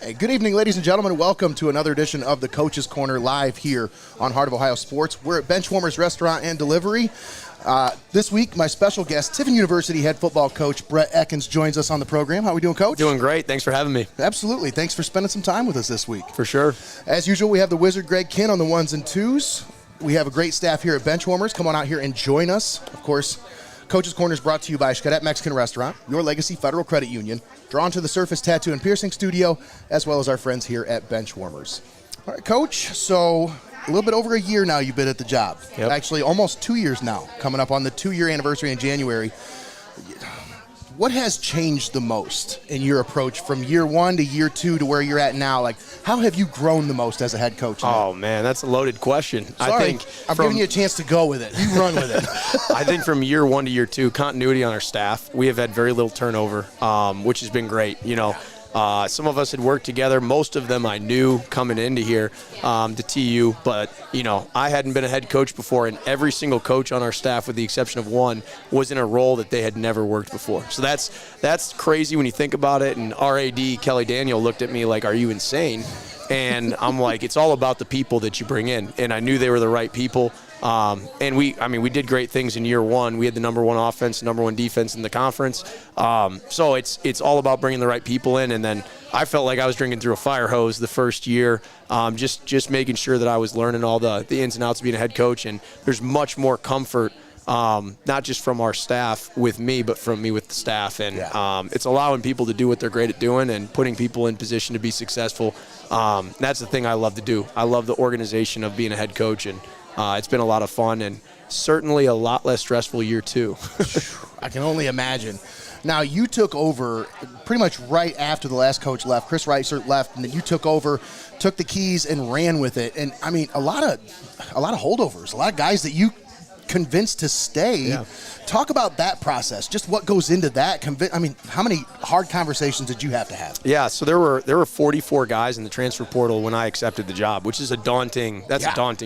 Hey, good evening, ladies and gentlemen. Welcome to another edition of the Coach's Corner live here on Heart of Ohio Sports. We're at Benchwarmers Restaurant and Delivery. This week, my special guest, Tiffin University head football coach Brett Ekkens joins us on the program. How are we doing, Coach? Doing great. Thanks for having me. Absolutely. Thanks for spending some time with us this week. For sure. As usual, we have the Wizard Greg Kinn on the ones and twos. We have a great staff here at Benchwarmers. Come on out here and join us. Of course, Coach's Corner is brought to you by Xcaret Mexican Restaurant, Your Legacy Federal Credit Union, Drawn to the Surface Tattoo and Piercing Studio, as well as our friends here at Benchwarmers. All right, Coach, so a little bit over a year now you've been at the job. Yep. Actually, almost 2 years now, coming up on the 2-year anniversary in January. What has changed the most in your approach from year one to year two to where you're at now? Like, how have you grown the most as a head coach? Oh, man, that's a loaded question. Sorry, I think I'm giving you a chance to go with it. You run with it. I think from year one to year two, continuity on our staff. We have had very little turnover, which has been great. You know, some of us had worked together. Most of them I knew coming into here to TU, but, you know, I hadn't been a head coach before, and every single coach on our staff, with the exception of one, was in a role that they had never worked before. So that's crazy when you think about it, and our AD, Kelly Daniel, looked at me like, are you insane? And I'm like, it's all about the people that you bring in, and I knew they were the right people. And we did great things in year one. We had the number one offense, number one defense in the conference. So it's all about bringing the right people in. And then I felt like I was drinking through a fire hose the first year, just making sure that I was learning all the ins and outs of being a head coach. And there's much more comfort, not just from our staff with me, but from me with the staff. And it's allowing people to do what they're great at doing and putting people in position to be successful. That's the thing I love to do. I love the organization of being a head coach, and it's been a lot of fun and certainly a lot less stressful year two. I can only imagine. Now, you took over pretty much right after the last coach left. Chris Reichert left, and then you took over, took the keys, and ran with it. And, I mean, a lot of holdovers, a lot of guys that you convinced to stay. Yeah. Talk about that process, just what goes into that. How many hard conversations did you have to have? Yeah, so there were 44 guys in the transfer portal when I accepted the job, which is a daunting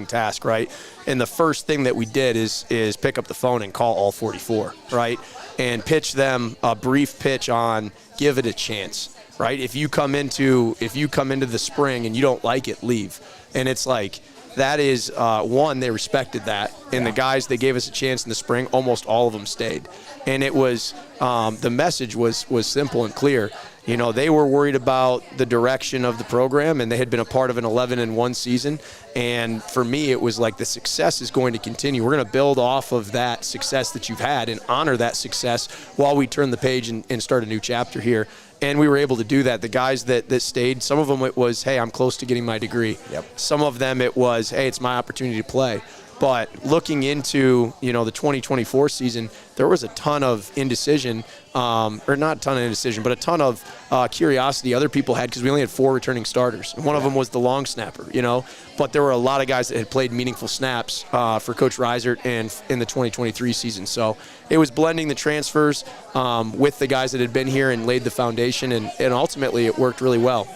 task, right? And the first thing that we did is pick up the phone and call all 44, right? And pitch them a brief pitch on give it a chance, right? If you come into the spring and you don't like it, leave. And it's like, that is, one, they respected that. And the guys, they gave us a chance in the spring, almost all of them stayed. And it was, the message was simple and clear. You know, they were worried about the direction of the program, and they had been a part of an 11-1 season. And for me, it was like the success is going to continue. We're going to build off of that success that you've had and honor that success while we turn the page and start a new chapter here. And we were able to do that. The guys that stayed, some of them it was, hey, I'm close to getting my degree. Yep. Some of them it was, hey, it's my opportunity to play. But looking into, you know, the 2024 season, there was a ton of indecision, or not a ton of indecision, but a ton of curiosity other people had because we only had 4 returning starters. And one of them was the long snapper, you know. But there were a lot of guys that had played meaningful snaps for Coach Reichert and in the 2023 season. So it was blending the transfers with the guys that had been here and laid the foundation, and ultimately it worked really well.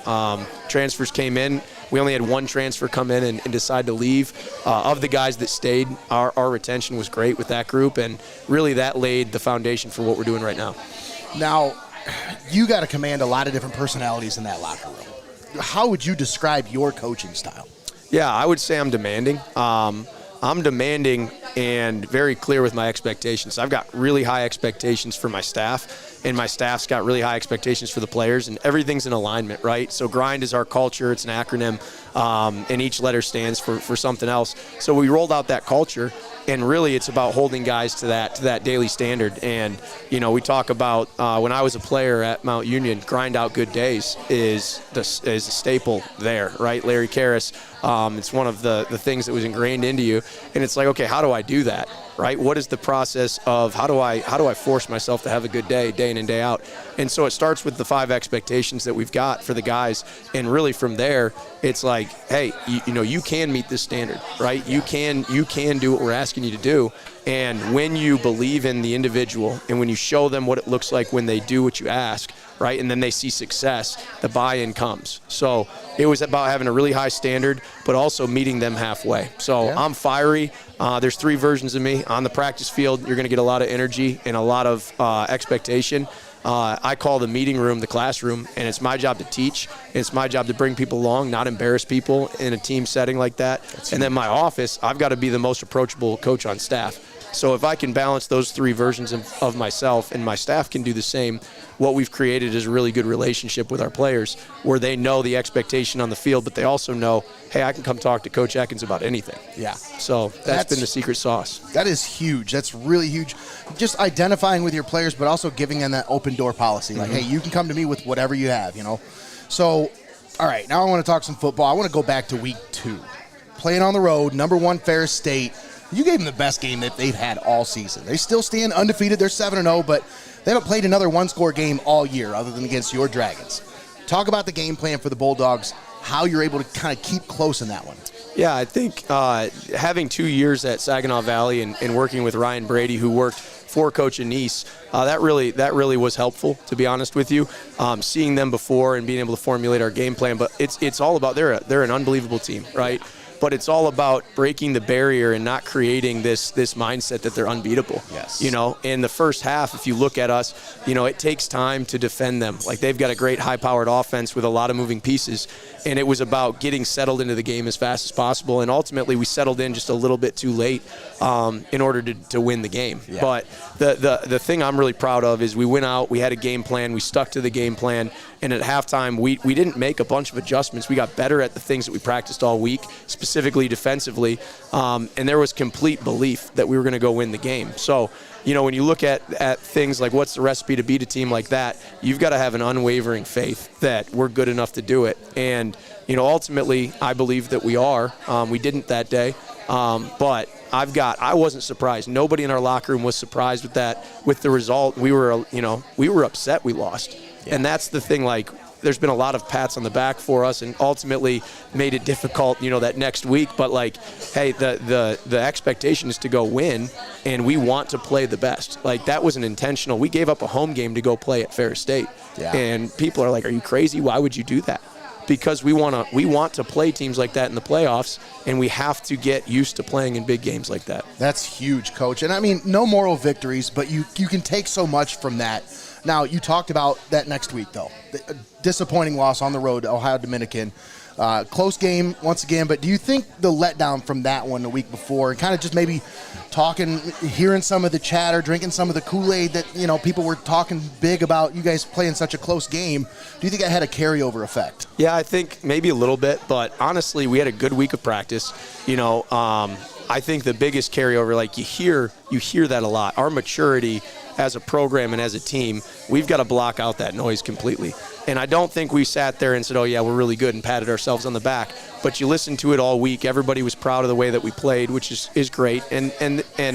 Transfers came in. We only had one transfer come in and decide to leave. Of the guys that stayed, our retention was great with that group, and really that laid the foundation for what we're doing right now. Now, you got to command a lot of different personalities in that locker room. How would you describe your coaching style? Yeah, I would say I'm demanding. I'm demanding and very clear with my expectations. I've got really high expectations for my staff, and my staff's got really high expectations for the players, and everything's in alignment, right? So GRIND is our culture. It's an acronym, and each letter stands for something else. So we rolled out that culture, and really it's about holding guys to that daily standard. And, you know, we talk about when I was a player at Mount Union, grind out good days is a staple there, right? Larry Karras, it's one of the things that was ingrained into you. And it's like, okay, how do I do that, right? What is the process of how do I force myself to have a good day in and day out? And so it starts with the 5 expectations that we've got for the guys. And really from there, it's like, hey, you know, you can meet this standard, right? You can do what we're asking you to do. And when you believe in the individual and when you show them what it looks like when they do what you ask, right, and then they see success, the buy-in comes. So it was about having a really high standard, but also meeting them halfway. So I'm fiery. There's 3 versions of me. On the practice field, you're going to get a lot of energy and a lot of expectation. I call the meeting room the classroom, and it's my job to teach. And it's my job to bring people along, not embarrass people in a team setting like that. And then my office, I've got to be the most approachable coach on staff. So if I can balance those three versions of myself, and my staff can do the same, what we've created is a really good relationship with our players where they know the expectation on the field, but they also know, hey, I can come talk to Coach Ekkens about anything. Yeah. So that's been the secret sauce. That is huge. That's really huge. Just identifying with your players, but also giving them that open door policy. Like, hey, you can come to me with whatever you have, you know. So, all right, now I want to talk some football. I want to go back to week 2. Playing on the road, number 1 Ferris State. You gave them the best game that they've had all season. They still stand undefeated. They're 7-0, but they haven't played another one-score game all year other than against your Dragons. Talk about the game plan for the Bulldogs, how you're able to kind of keep close in that one. Yeah, I think having 2 years at Saginaw Valley and working with Ryan Brady, who worked for Coach Anise, that really was helpful, to be honest with you. Seeing them before and being able to formulate our game plan, but it's all about they're an unbelievable team, right? But it's all about breaking the barrier and not creating this mindset that they're unbeatable. Yes. You know, in the first half, if you look at us, you know, it takes time to defend them. Like, they've got a great high-powered offense with a lot of moving pieces, and it was about getting settled into the game as fast as possible. And ultimately, we settled in just a little bit too late in order to win the game. Yeah. But the thing I'm really proud of is we went out, we had a game plan, we stuck to the game plan, and at halftime, we didn't make a bunch of adjustments. We got better at the things that we practiced all week, specifically defensively, and there was complete belief that we were going to go win the game. So, you know, when you look at things like what's the recipe to beat a team like that, you've got to have an unwavering faith that we're good enough to do it. And, you know, ultimately, I believe that we are. We didn't that day, but I wasn't surprised. Nobody in our locker room was surprised with the result. We were upset we lost. Yeah. And that's the thing, like, there's been a lot of pats on the back for us and ultimately made it difficult, you know, that next week. But, like, hey, the expectation is to go win, and we want to play the best. Like, that wasn't intentional. We gave up a home game to go play at Ferris State. Yeah. And people are like, are you crazy? Why would you do that? Because we want to play teams like that in the playoffs, and we have to get used to playing in big games like that. That's huge, Coach. And, I mean, no moral victories, but you can take so much from that. Now, you talked about that next week, though. The disappointing loss on the road to Ohio Dominican. Close game once again, but do you think the letdown from that one the week before, and kind of just maybe hearing some of the chatter, drinking some of the Kool-Aid that, you know, people were talking big about you guys playing such a close game, do you think that had a carryover effect? Yeah, I think maybe a little bit, but honestly, we had a good week of practice. You know, I think the biggest carryover, like you hear that a lot, our maturity as a program and as a team, we've got to block out that noise completely. And I don't think we sat there and said, oh, yeah, we're really good and patted ourselves on the back. But you listened to it all week. Everybody was proud of the way that we played, which is great. And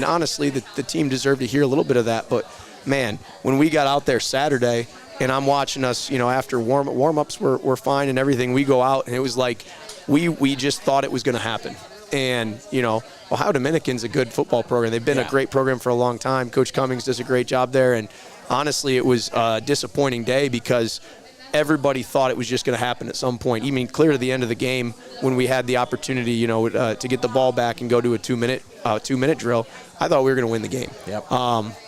honestly, the team deserved to hear a little bit of that. But, man, when we got out there Saturday and I'm watching us, you know, after warm-ups were fine and everything, we go out and it was like we just thought it was going to happen. And, you know, Ohio Dominican's a good football program. They've been a great program for a long time. Coach Cummings does a great job there. And honestly, it was a disappointing day because everybody thought it was just going to happen at some point. Even clear to the end of the game when we had the opportunity, you know, to get the ball back and go to a two-minute drill, I thought we were going to win the game. Yep.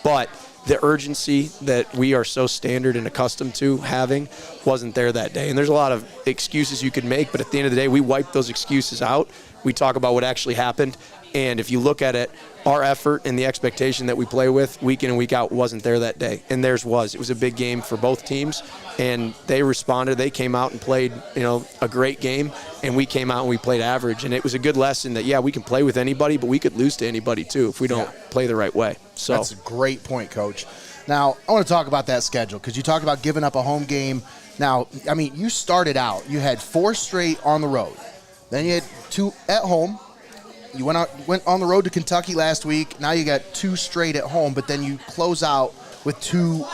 But the urgency that we are so standard and accustomed to having wasn't there that day. And there's a lot of excuses you could make, but at the end of the day, we wiped those excuses out. We talk about what actually happened. And if you look at it, our effort and the expectation that we play with week in and week out wasn't there that day. And theirs was. It was a big game for both teams. And they responded. They came out and played, you know, a great game. And we came out and we played average. And it was a good lesson that, yeah, we can play with anybody, but we could lose to anybody too if we don't play the right way. So that's a great point, Coach. Now, I want to talk about that schedule because you talked about giving up a home game. Now, I mean, you started out. You had 4 straight on the road. Then you had 2 at home. You went on the road to Kentucky last week. Now you got 2 straight at home, but then you close out with 2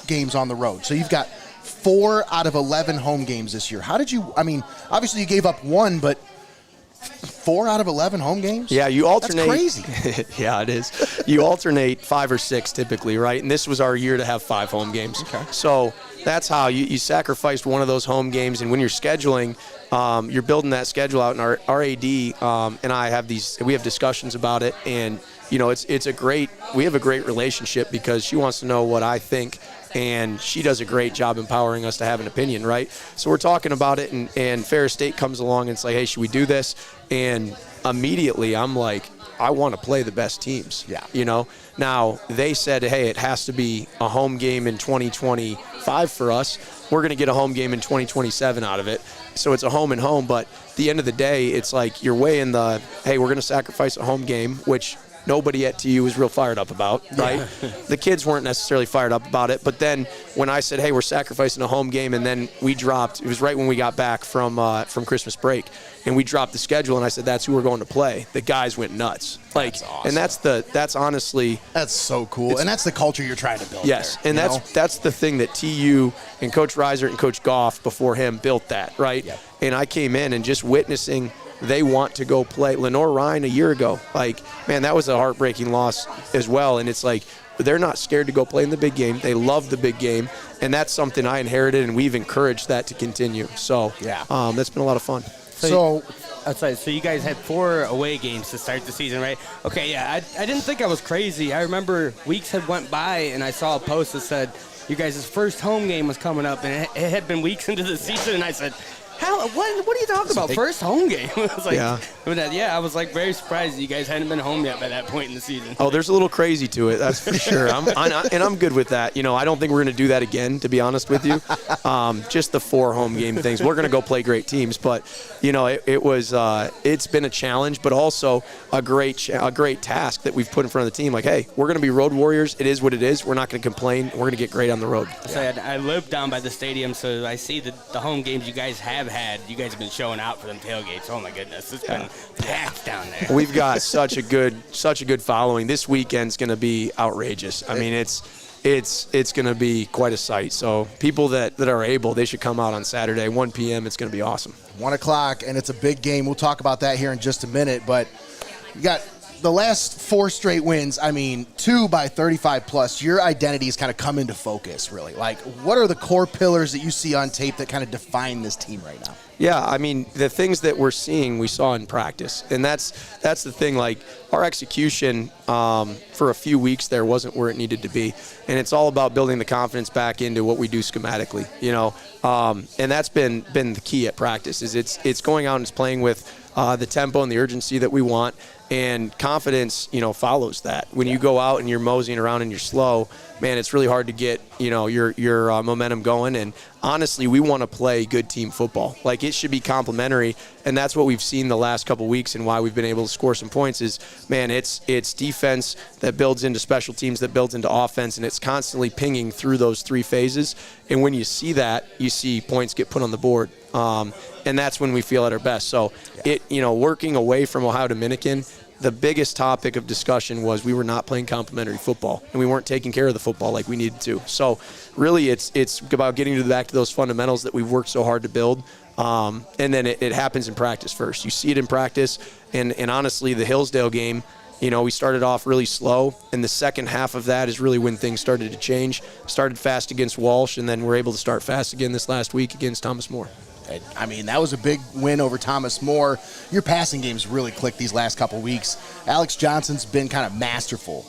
games on the road. So you've got 4 out of 11 home games this year. How did you, I mean, obviously you gave up 1, but 4 out of 11 home games? Yeah, you alternate. That's crazy. Yeah, it is. You alternate 5 or 6 typically, right? And this was our year to have 5 home games. Okay. So that's how you sacrificed one of those home games. And when you're scheduling, you're building that schedule out, and our AD and I we have discussions about it, and you know we have a great relationship because she wants to know what I think and she does a great job empowering us to have an opinion, right? So we're talking about it, and Ferris State comes along and it's like, hey, should we do this? And immediately I'm like, I want to play the best teams. Yeah. You know? Now, they said, hey, it has to be a home game in 2025 for us. We're going to get a home game in 2027 out of it. So it's a home and home. But at the end of the day, it's like you're weighing the, hey, we're going to sacrifice a home game, which nobody at TU was real fired up about, right? Yeah. The kids weren't necessarily fired up about it. But then when I said, hey, we're sacrificing a home game, and then we dropped, it was right when we got back from Christmas break, and we dropped the schedule, and I said, that's who we're going to play. The guys went nuts. Like, that's awesome. And that's honestly. That's so cool. And that's the culture you're trying to build. Yes. There, and that's the thing that TU and Coach Reiser and Coach Goff before him built that, right? Yep. And I came in and just witnessing they want to go play. Lenore Ryan a year ago, like, man, that was a heartbreaking loss as well. And it's like, they're not scared to go play in the big game. They love the big game. And that's something I inherited, and we've encouraged that to continue. So yeah, that's been a lot of fun. So you guys had 4 away games to start the season, right? Okay, yeah, I didn't think I was crazy. I remember weeks had went by, and I saw a post that said you guys' first home game was coming up, and it had been weeks into the season, and I said, what are you talking about? First home game? I was like, I was like very surprised that you guys hadn't been home yet by that point in the season. Oh, there's a little crazy to it, that's for sure. I'm good with that. You know, I don't think we're going to do that again, to be honest with you. Just the 4 home game things. We're going to go play great teams, but you know, it's been a challenge, but also a great task that we've put in front of the team. Like, hey, we're going to be road warriors. It is what it is. We're not going to complain. We're going to get great on the road. So I live down by the stadium, so I see the home games you guys have had. You guys have been showing out for them tailgates. Oh my goodness, it's been packed down there. We've got such a good following. This weekend's going to be outrageous. I mean, it's going to be quite a sight. So people that are able, they should come out on Saturday, 1 p.m. It's going to be awesome. 1 o'clock, and it's a big game. We'll talk about that here in just a minute. But you got the last 4 straight wins. I mean, 2 by 35 plus. Your identity has kind of come into focus, really. Like, what are the core pillars that you see on tape that kind of define this team right now? Yeah, I mean, the things that we're seeing, we saw in practice. And that's the thing. Like, our execution for a few weeks there wasn't where it needed to be. And it's all about building the confidence back into what we do schematically, you know. And that's been the key at practice, is it's going out and it's playing with the tempo and the urgency that we want. And confidence, you know, follows that. When you go out and you're moseying around and you're slow, man, it's really hard to get, you know, your momentum going. And honestly, we want to play good team football. Like, it should be complementary, and that's what we've seen the last couple weeks and why we've been able to score some points is, man, it's defense that builds into special teams, that builds into offense, and it's constantly pinging through those 3 phases. And when you see that, you see points get put on the board. And that's when we feel at our best. So, working away from Ohio Dominican, the biggest topic of discussion was we were not playing complementary football, and we weren't taking care of the football like we needed to. So, really, it's about getting back to those fundamentals that we've worked so hard to build. And then it happens in practice first. You see it in practice, and honestly, the Hillsdale game, you know, we started off really slow, and the second half of that is really when things started to change. Started fast against Walsh, and then we're able to start fast again this last week against Thomas More. I mean, that was a big win over Thomas More. Your passing game's really clicked these last couple weeks. Alex Johnson's been kind of masterful.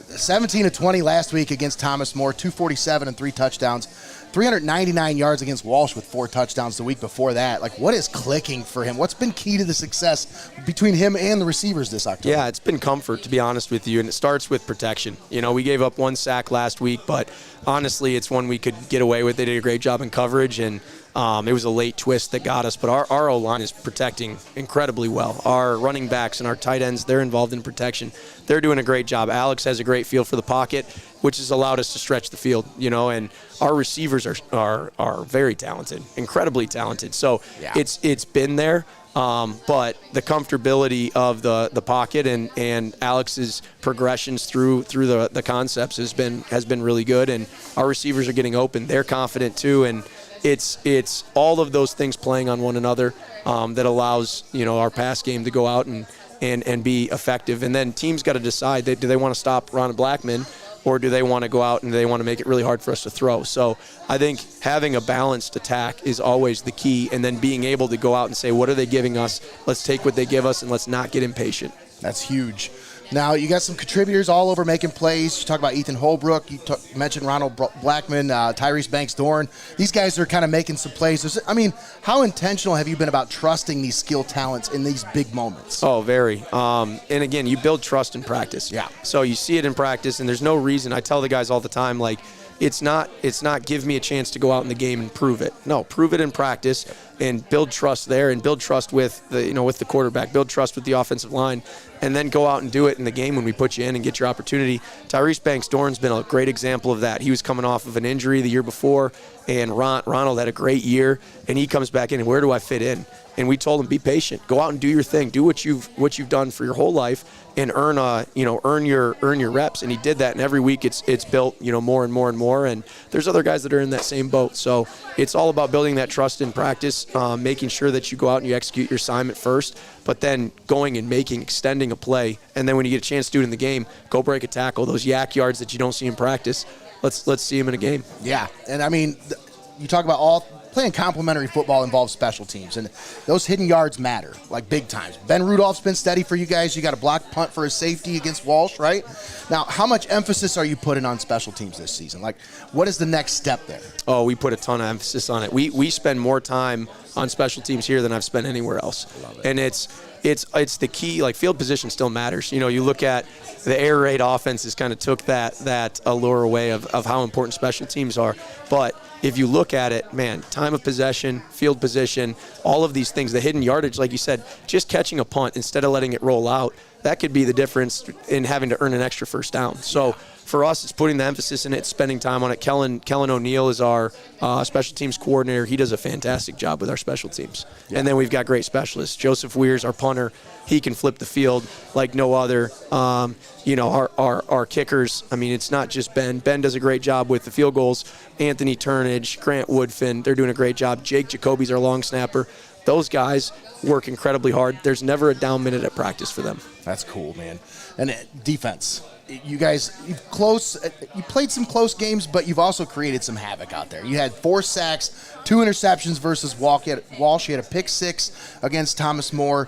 17 of 20 last week against Thomas More, 247 and 3 touchdowns. 399 yards against Walsh with 4 touchdowns the week before that. Like, what is clicking for him? What's been key to the success between him and the receivers this October? Yeah, it's been comfort, to be honest with you, and it starts with protection. You know, we gave up 1 sack last week, but honestly, it's one we could get away with. They did a great job in coverage, and it was a late twist that got us, but our O-line is protecting incredibly well. Our running backs and our tight ends, they're involved in protection. They're doing a great job. Alex has a great feel for the pocket, which has allowed us to stretch the field, you know, and our receivers are very talented, incredibly talented. So it's been there, but the comfortability of the pocket and Alex's progressions through the concepts has been really good, and our receivers are getting open. They're confident too, and it's all of those things playing on one another that allows, you know, our pass game to go out and be effective. And then teams got to decide, do they want to stop Ron Blackman, or do they want to go out and they want to make it really hard for us to throw? So I think having a balanced attack is always the key, and then being able to go out and say, what are they giving us? Let's take what they give us, and let's not get impatient. That's huge. Now, you got some contributors all over making plays. You talk about Ethan Holbrook. You mentioned Ronald Blackman, Tyrese Banks-Dorn. These guys are kind of making some plays. I mean, how intentional have you been about trusting these skill talents in these big moments? Oh, very. And again, you build trust in practice. Yeah. So you see it in practice, and there's no reason. I tell the guys all the time, like, it's not give me a chance to go out in the game and prove it. No, prove it in practice and build trust there, and build trust with the quarterback, build trust with the offensive line, and then go out and do it in the game when we put you in and get your opportunity. Tyrese Banks-Dorn's been a great example of that. He was coming off of an injury the year before, and Ronald had a great year, and he comes back in, and where do I fit in? And we told him, be patient, go out and do your thing, do what you've done for your whole life, and earn your reps. And he did that, and every week it's built more and more and more. And there's other guys that are in that same boat. So it's all about building that trust in practice, making sure that you go out and you execute your assignment first, but then going and extending a play, and then when you get a chance to do it in the game, go break a tackle. Those yak yards that you don't see in practice, let's see them in a game. Yeah, and I mean, you talk about playing complementary football involves special teams, and those hidden yards matter, like big times. Ben Rudolph's been steady for you guys. You got a block punt for a safety against Walsh, right? Now, how much emphasis are you putting on special teams this season? Like, what is the next step there? Oh, we put a ton of emphasis on it. We spend more time on special teams here than I've spent anywhere else. I love it. And it's the key. Like, field position still matters. You look at the air raid offenses kind of took that allure away of how important special teams are. But if you look at it, man, time of possession, field position, all of these things, the hidden yardage, like you said, just catching a punt instead of letting it roll out, that could be the difference in having to earn an extra first down. So for us, it's putting the emphasis in it, spending time on it. Kellen O'Neill is our special teams coordinator. He does a fantastic job with our special teams. Yeah. And then we've got great specialists. Joseph Weir's our punter. He can flip the field like no other. Our kickers, I mean, it's not just Ben. Ben does a great job with the field goals. Anthony Turnage, Grant Woodfin, they're doing a great job. Jake Jacoby's our long snapper. Those guys work incredibly hard. There's never a down minute at practice for them. That's cool, man. And defense. You guys, you played some close games, but you've also created some havoc out there. You had 4 sacks, 2 interceptions versus Walsh. You had a pick 6 against Thomas More.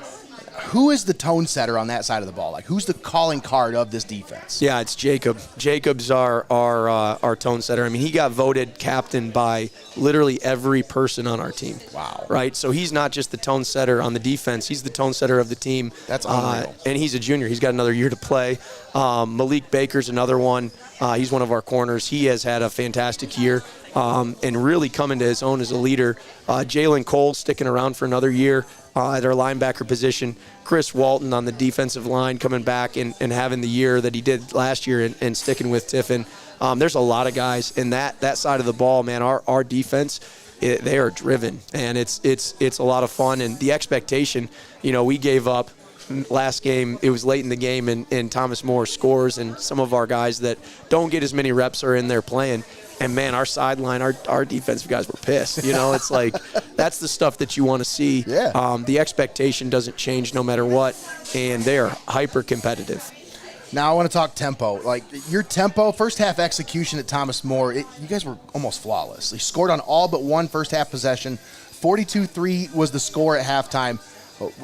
Who is the tone setter on that side of the ball? Like, who's the calling card of this defense? Yeah, it's Jacob. Jacob's our tone setter. I mean, he got voted captain by literally every person on our team. Wow. Right? So he's not just the tone setter on the defense. He's the tone setter of the team. That's unreal. And he's a junior. He's got another year to play. Malik Baker's another one. He's one of our corners. He has had a fantastic year and really come into his own as a leader. Jalen Cole sticking around for another year at our linebacker position. Chris Walton on the defensive line coming back and having the year that he did last year and sticking with Tiffin. There's a lot of guys in that side of the ball, man. Our defense, they are driven, and it's a lot of fun. And the expectation, we gave up last game. It was late in the game, and Thomas More scores, and some of our guys that don't get as many reps are in there playing. And, man, our sideline, our defensive guys were pissed. It's like that's the stuff that you want to see. Yeah. The expectation doesn't change no matter what, and they are hyper-competitive. Now I want to talk tempo. Like, your tempo, first half execution at Thomas More, you guys were almost flawless. You scored on all but one first half possession. 42-3 was the score at halftime.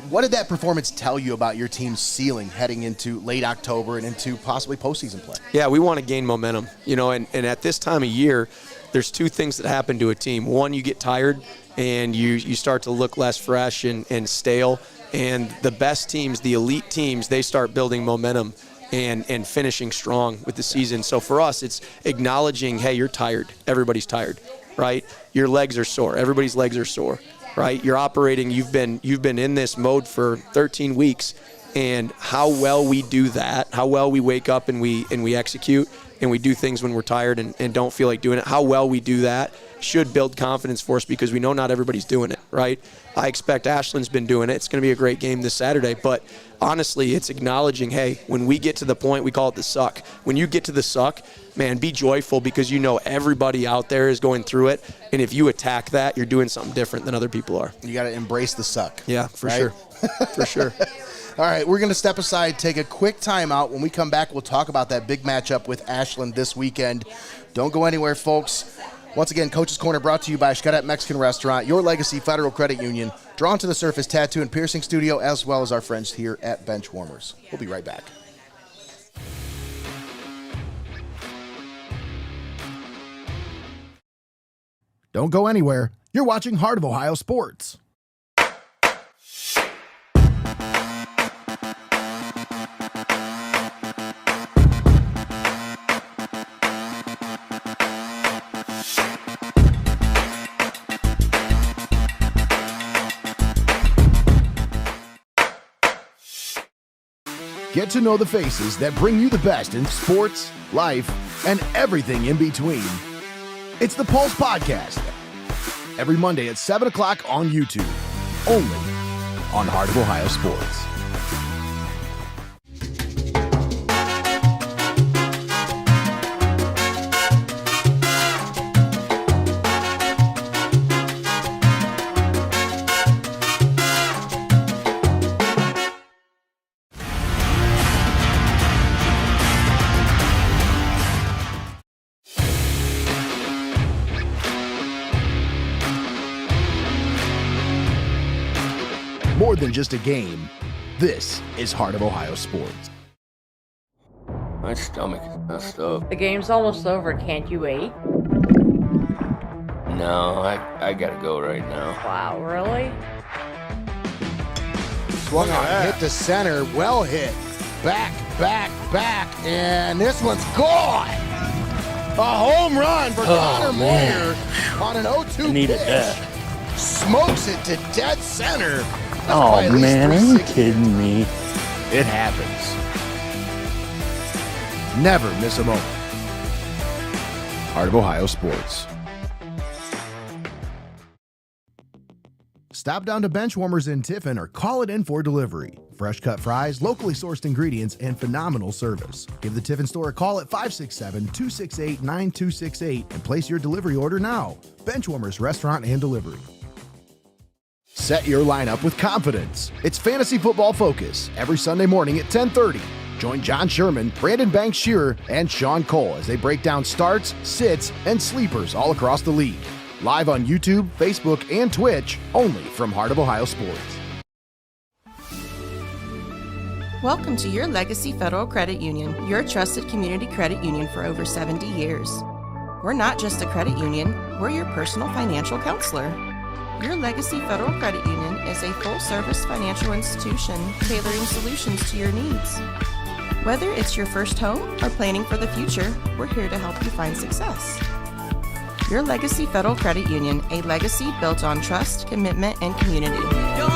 What did that performance tell you about your team's ceiling heading into late October and into possibly postseason play? Yeah, we want to gain momentum, and at this time of year, there's 2 things that happen to a team. One, you get tired and you start to look less fresh and stale. And the best teams, the elite teams, they start building momentum and finishing strong with the season. So for us, it's acknowledging, hey, you're tired. Everybody's tired, right? Your legs are sore. Everybody's legs are sore. Right, you're operating. You've been in this mode for 13 weeks, and how well we do that, how well we wake up and we execute, and we do things when we're tired and don't feel like doing it. How well we do that should build confidence for us because we know not everybody's doing it. Right, I expect Ashland's been doing it. It's going to be a great game this Saturday, but honestly, it's acknowledging, hey, when we get to the point, we call it the suck. When you get to the suck, man, be joyful because you know everybody out there is going through it. And if you attack that, you're doing something different than other people are. You got to embrace the suck. Yeah, for right? sure. For sure. All right, we're going to step aside, take a quick timeout. When we come back, we'll talk about that big matchup with Ashland this weekend. Don't go anywhere, folks. Once again, Coach's Corner brought to you by Xcaret Mexican Restaurant, your legacy Federal Credit Union, Drawn to the Surface Tattoo and Piercing Studio, as well as our friends here at Benchwarmers. We'll be right back. Don't go anywhere. You're watching Heart of Ohio Sports. Get to know the faces that bring you the best in sports, life, and everything in between. It's the Pulse Podcast. Every Monday at 7 o'clock on YouTube. Only on Heart of Ohio Sports. More than just a game, this is Heart of Ohio Sports. My stomach is messed up. The game's almost over. Can't you wait? No, I gotta go right now. Wow, really? Swung on, hit to center, well hit. Back, and this one's gone. A home run for Connor Moyer on an 0-2 Needed pitch. that. Smokes it to dead center. That's Oh probably at least man, are you 360. kidding me? It happens. Never miss a moment. Heart of Ohio Sports. Stop down to Benchwarmers in Tiffin or call it in for delivery. Fresh cut fries, locally sourced ingredients, and phenomenal service. Give the Tiffin store a call at 567-268-9268 and place your delivery order now. Benchwarmers Restaurant and Delivery. Set your lineup with confidence. It's Fantasy Football Focus every Sunday morning at 10:30. Join John Sherman, Brandon Banks-Shearer, and Sean Cole as they break down starts, sits, and sleepers all across the league. Live on YouTube, Facebook, and Twitch, only from Heart of Ohio Sports. Welcome to your Legacy Federal Credit Union, your trusted community credit union for over 70 years. We're not just a credit union, we're your personal financial counselor. Your Legacy Federal Credit Union is a full-service financial institution tailoring solutions to your needs. Whether it's your first home or planning for the future, we're here to help you find success. Your Legacy Federal Credit Union, a legacy built on trust, commitment, and community. Your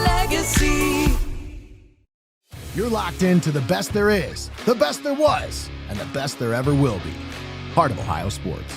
legacy. You're locked into the best there is, the best there was, and the best there ever will be. Heart of Ohio Sports.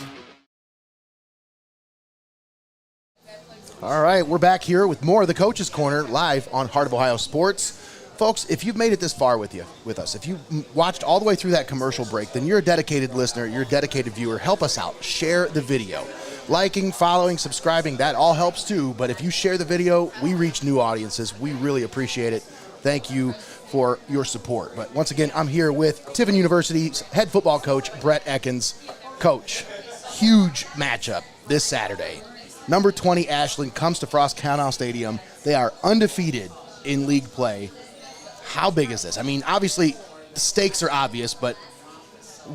All right, we're back here with more of the Coach's Corner live on Heart of Ohio Sports. Folks, if you've made it this far with us, if you watched all the way through that commercial break, then you're a dedicated listener, you're a dedicated viewer. Help us out. Share the video. Liking, following, subscribing, that all helps too. But if you share the video, we reach new audiences. We really appreciate it. Thank you for your support. But once again, I'm here with Tiffin University's head football coach, Brett Ekkens. Coach, huge matchup this Saturday. Number 20 Ashland comes to Frost Kalnow Stadium. They are undefeated in league play. How big is this? I mean, obviously, the stakes are obvious, but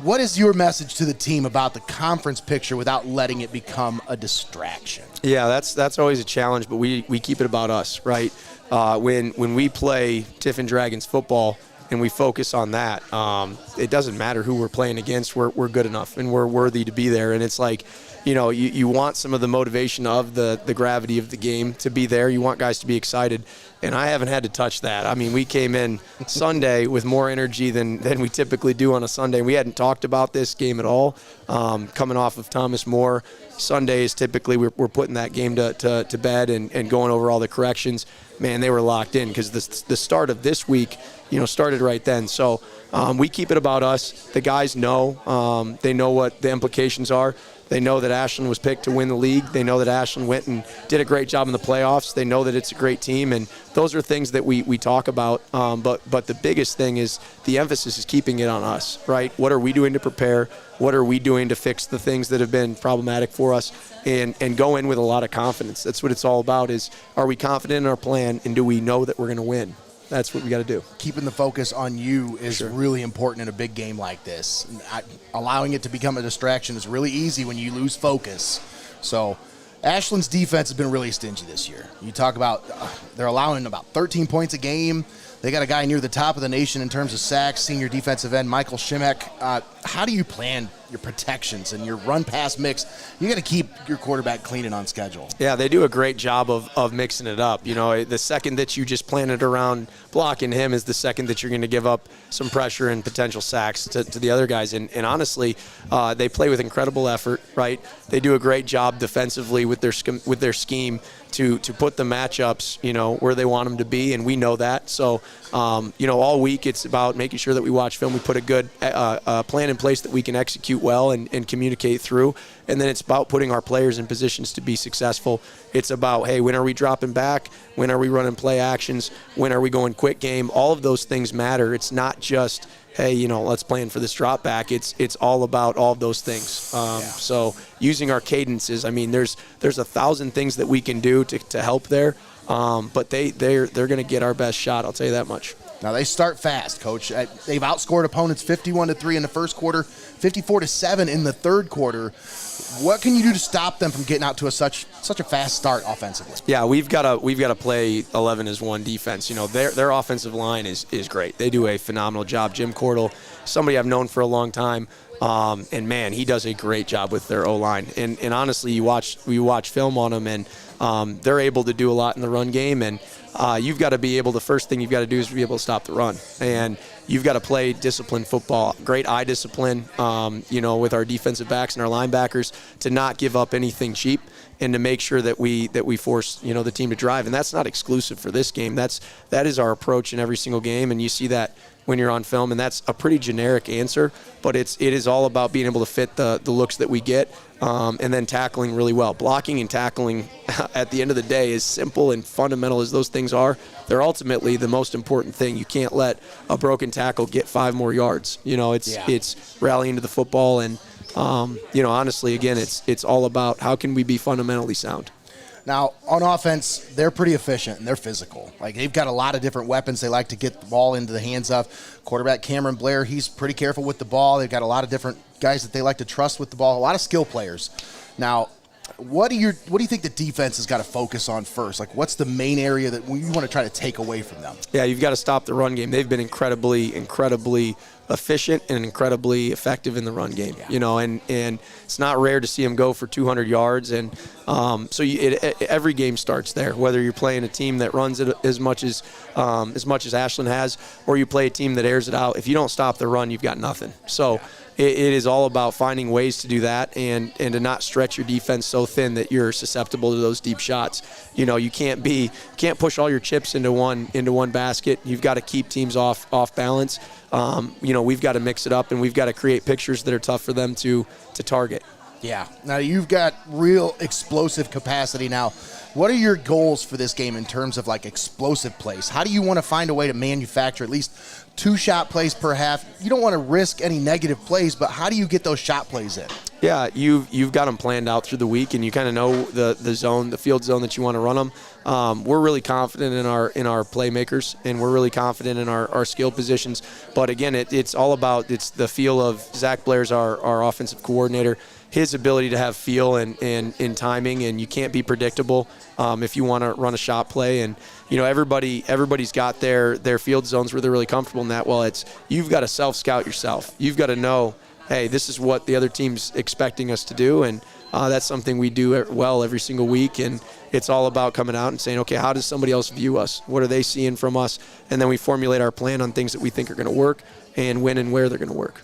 what is your message to the team about the conference picture without letting it become a distraction? Yeah, that's always a challenge, but we keep it about us, right? When we play Tiffin Dragons football and we focus on that, it doesn't matter who we're playing against. We're good enough and we're worthy to be there. And it's like, you want some of the motivation of the gravity of the game to be there. You want guys to be excited. And I haven't had to touch that. I mean, we came in Sunday with more energy than we typically do on a Sunday. We hadn't talked about this game at all. Coming off of Thomas More, Sundays typically we're putting that game to bed and going over all the corrections. Man, they were locked in because the start of this week, started right then. So we keep it about us. The guys know. They know what the implications are. They know that Ashland was picked to win the league. They know that Ashland went and did a great job in the playoffs. They know that it's a great team, and those are things that we talk about. But the biggest thing is the emphasis is keeping it on us, right? What are we doing to prepare? What are we doing to fix the things that have been problematic for us? And go in with a lot of confidence. That's what it's all about is, are we confident in our plan, and do we know that we're going to win? that's what we got to do. Keeping the focus on you is really important in a big game like this. Allowing it to become a distraction is really easy when you lose focus. So Ashland's defense has been really stingy this year. You talk about they're allowing about 13 points a game. They got a guy near the top of the nation in terms of sacks, senior defensive end Michael Shimek. How do you plan your protections and your run-pass mix? You got to keep your quarterback clean and on schedule. Yeah, they do a great job of mixing it up. You know, the second that you just plan it around blocking him is the second that you're going to give up some pressure and potential sacks to the other guys. And honestly, they play with incredible effort, right? They do a great job defensively with their scheme to put the matchups, you know, where they want them to be, and we know that. So, you know, all week it's about making sure that we watch film, we put a good plan in place that we can execute well and communicate through, and then it's about putting our players in positions to be successful. It's about, hey, when are we dropping back? When are we running play actions? When are we going quick game? All of those things matter. It's not just, hey, you know, let's plan for this drop back. It's all about all of those things. So using our cadences, I mean, there's 1,000 things that we can do to help there, but they're going to get our best shot. I'll tell you that much. Now they start fast, Coach. They've outscored opponents 51-3 in the first quarter, 54-7 in the third quarter. What can you do to stop them from getting out to such a fast start offensively? Yeah, we've got to play 11-as-1 defense. You know, their offensive line is great. They do a phenomenal job. Jim Cordell, somebody I've known for a long time, and man, he does a great job with their O-line. And honestly, we watch film on them, and they're able to do a lot in the run game. And you've got to be able. The first thing you've got to do is be able to stop the run, and you've got to play disciplined football, great eye discipline, you know, with our defensive backs and our linebackers to not give up anything cheap and to make sure that we force, you know, the team to drive. And that's not exclusive for this game. That is our approach in every single game, and you see that when you're on film, and that's a pretty generic answer, but it is all about being able to fit the looks that we get, and then tackling really well. Blocking and tackling at the end of the day, as simple and fundamental as those things are, they're ultimately the most important thing. You can't let a broken tackle get 5 more yards. You know, it's rallying to the football, and you know, honestly, again, it's all about how can we be fundamentally sound. Now, on offense, they're pretty efficient and they're physical. Like, they've got a lot of different weapons they like to get the ball into the hands of. Quarterback Cameron Blair, he's pretty careful with the ball. They've got a lot of different guys that they like to trust with the ball, a lot of skill players. Now, what do you think the defense has got to focus on first? Like, what's the main area that you want to try to take away from them? Yeah, you've got to stop the run game. They've been incredibly efficient and incredibly effective in the run game. You know, and it's not rare to see them go for 200 yards. And so every game starts there. Whether you're playing a team that runs it as much as Ashland has, or you play a team that airs it out, if you don't stop the run, you've got nothing. So it is all about finding ways to do that and to not stretch your defense so thin that you're susceptible to those deep shots. You know, you can't push all your chips into one basket. You've got to keep teams off balance. You know, we've got to mix it up, and we've got to create pictures that are tough for them to target. Yeah. Now, you've got real explosive capacity now. What are your goals for this game in terms of, like, explosive plays? How do you want to find a way to manufacture at least 2 shot plays per half? You don't want to risk any negative plays, but how do you get those shot plays in? Yeah, you've got them planned out through the week, and you kind of know the zone, the field zone that you want to run them. We're really confident in our playmakers, and we're really confident in our skill positions. But again, it's all about the feel of Zach Blair's our offensive coordinator. His ability to have feel and timing, and you can't be predictable if you want to run a shot play. And you know, everybody's got their field zones where they're really comfortable in that. Well, you've got to self-scout yourself. You've got to know, hey, this is what the other team's expecting us to do, and that's something we do well every single week. And it's all about coming out and saying, okay, how does somebody else view us? What are they seeing from us? And then we formulate our plan on things that we think are going to work and when and where they're going to work.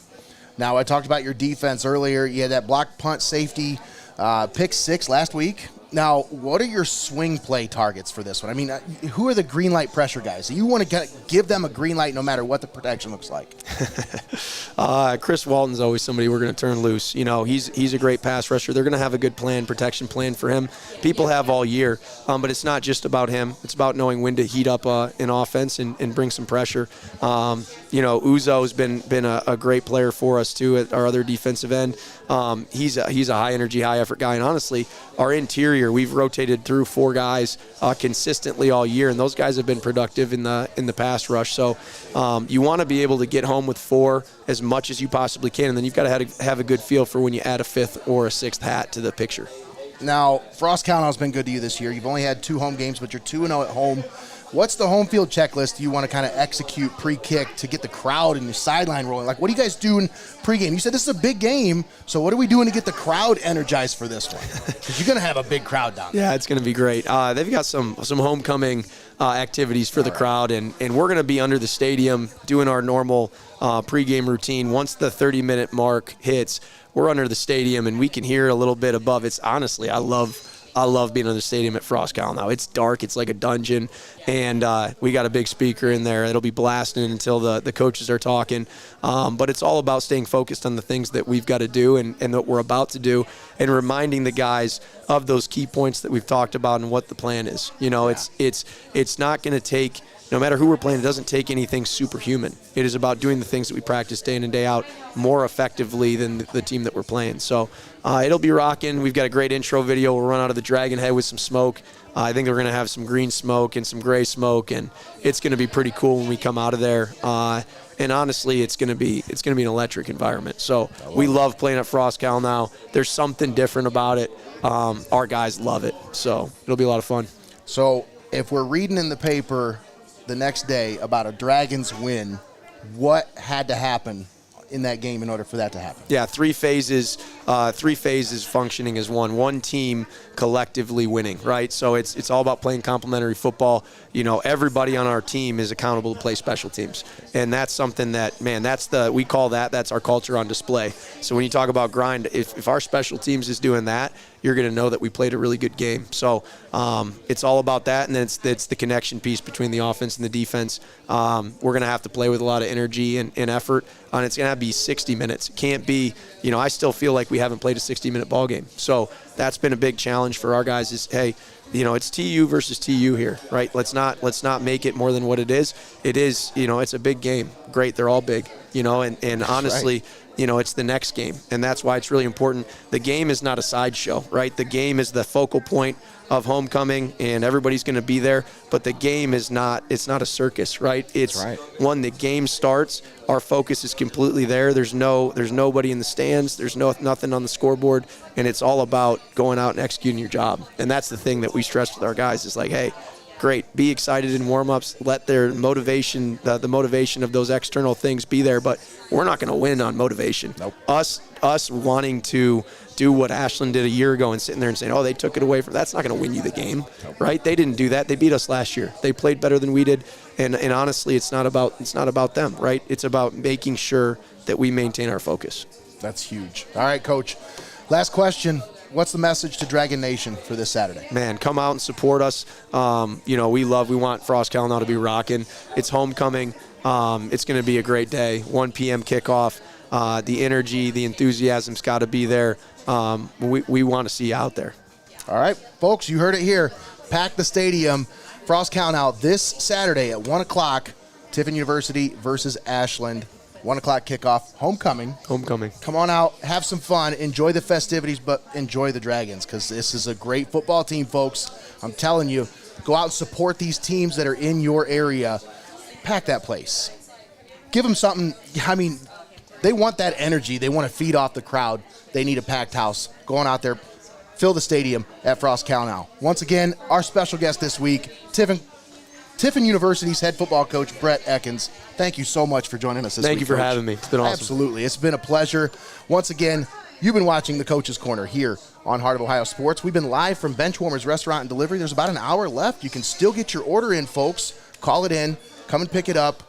Now, I talked about your defense earlier. You had that block punt safety, pick 6 last week. Now, what are your swing play targets for this one? I mean, who are the green light pressure guys? You want to give them a green light no matter what the protection looks like. Chris Walton's always somebody we're going to turn loose. You know, he's a great pass rusher. They're going to have a good protection plan for him. People have all year, but it's not just about him. It's about knowing when to heat up an offense and bring some pressure. You know, Uzo's been a great player for us too at our other defensive end. he's a high energy, high effort guy. And honestly, our interior, we've rotated through 4 guys consistently all year, and those guys have been productive in the pass rush. So you want to be able to get home with 4 as much as you possibly can, and then you've got to have a good feel for when you add a 5th or a 6th hat to the picture. Now, Frost Kalnow has been good to you this year. You've only had 2 home games, but you're 2-0 at home. What's the home field checklist you want to kind of execute pre-kick to get the crowd and your sideline rolling? Like, what are you guys doing pre-game? You said this is a big game, so what are we doing to get the crowd energized for this one? Because you're going to have a big crowd down there. Yeah, it's going to be great. They've got some homecoming activities for the crowd, and we're going to be under the stadium doing our normal pre-game routine. Once the 30-minute mark hits, we're under the stadium, and we can hear a little bit above. It's honestly, I love being in the stadium at Frost Kalnow. It's dark. It's like a dungeon, and we got a big speaker in there. It'll be blasting until the coaches are talking. But it's all about staying focused on the things that we've got to do and that we're about to do, and reminding the guys of those key points that we've talked about and what the plan is. You know, it's not going to take, no matter who we're playing, it doesn't take anything superhuman. It is about doing the things that we practice day in and day out more effectively than the team that we're playing. So it'll be rocking. We've got a great intro video. We'll run out of the Dragon Head with some smoke. I think we're going to have some green smoke and some gray smoke, and it's going to be pretty cool when we come out of there. And honestly, it's going to be an electric environment. So we love playing at Frost Kalnow. There's something different about it. Our guys love it. So it'll be a lot of fun. So if we're reading in the paper the next day about a Dragons win, what had to happen in that game in order for that to happen? Yeah, 3 phases functioning as one team collectively winning, right? So it's all about playing complementary football. You know, everybody on our team is accountable to play special teams. And that's something that, man, that's our culture on display. So when you talk about grind, if our special teams is doing that, you're going to know that we played a really good game. So it's all about that, and then it's the connection piece between the offense and the defense. We're going to have to play with a lot of energy and effort, and it's going to be 60 minutes. It can't be, you know, I still feel like we haven't played a 60-minute ball game. So that's been a big challenge for our guys is, hey, you know, it's TU versus TU here, right? Let's not make it more than what it is. It is, you know, it's a big game. Great, they're all big, you know, and honestly, right, you know, it's the next game, and that's why it's really important. The game is not a sideshow, right? The game is the focal point of homecoming, and everybody's going to be there, but the game is not, it's not a circus, right? It's right. When the game starts, our focus is completely there. There's nobody in the stands. There's nothing on the scoreboard, and it's all about going out and executing your job. And that's the thing that we stress with our guys is like, hey, great, be excited in warm-ups, let their motivation, the motivation of those external things be there, but we're not going to win on motivation. Nope. Us wanting to do what Ashland did a year ago and sitting there and saying, oh, they took it away from, that's not going to win you the game, nope, right? They didn't do that. They beat us last year. They played better than we did, and honestly, it's not about them, right? It's about making sure that we maintain our focus. That's huge. All right, Coach, last question. What's the message to Dragon Nation for this Saturday? Man, come out and support us. You know, we want Frost Kalnow to be rocking. It's homecoming. It's going to be a great day. 1 p.m. kickoff. The energy, the enthusiasm's got to be there. We want to see you out there. All right, folks, you heard it here. Pack the stadium. Frost Kalnow this Saturday at 1 o'clock. Tiffin University versus Ashland. 1 o'clock kickoff. Homecoming. Come on out, have some fun, enjoy the festivities, but enjoy the Dragons because this is a great football team, folks. I'm telling you, go out and support these teams that are in your area. Pack that place. Give them something. I mean, they want that energy. They want to feed off the crowd. They need a packed house. Going out there, fill the stadium at Frost Kalnow. Once again, our special guest this week, Tiffin University's head football coach, Brett Ekkens. Thank you so much for joining us this week. Thank you for having me. It's been awesome. Absolutely. It's been a pleasure. Once again, you've been watching the Coach's Corner here on Heart of Ohio Sports. We've been live from Benchwarmers Restaurant and Delivery. There's about an hour left. You can still get your order in, folks. Call it in. Come and pick it up.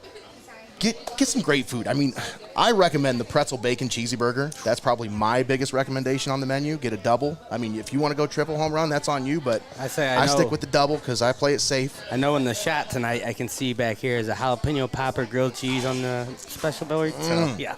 Get some great food. I mean, I recommend the pretzel bacon cheesy burger. That's probably my biggest recommendation on the menu. Get a double. I mean, if you want to go triple home run, that's on you, but I stick with the double because I play it safe. I know in the shot tonight, I can see back here is a jalapeno popper grilled cheese on the special burger. So, yeah.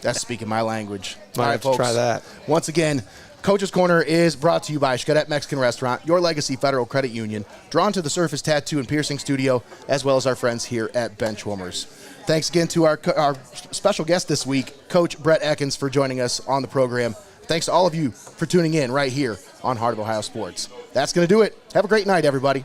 That's speaking my language. All right, folks. Try that. Once again, Coach's Corner is brought to you by Xcaret Mexican Restaurant, your legacy Federal Credit Union, Drawn to the Surface Tattoo and Piercing Studio, as well as our friends here at Benchwarmers. Thanks again to our special guest this week, Coach Brett Ekkens, for joining us on the program. thanks to all of you for tuning in right here on Heart of Ohio Sports. That's going to do it. Have a great night, everybody.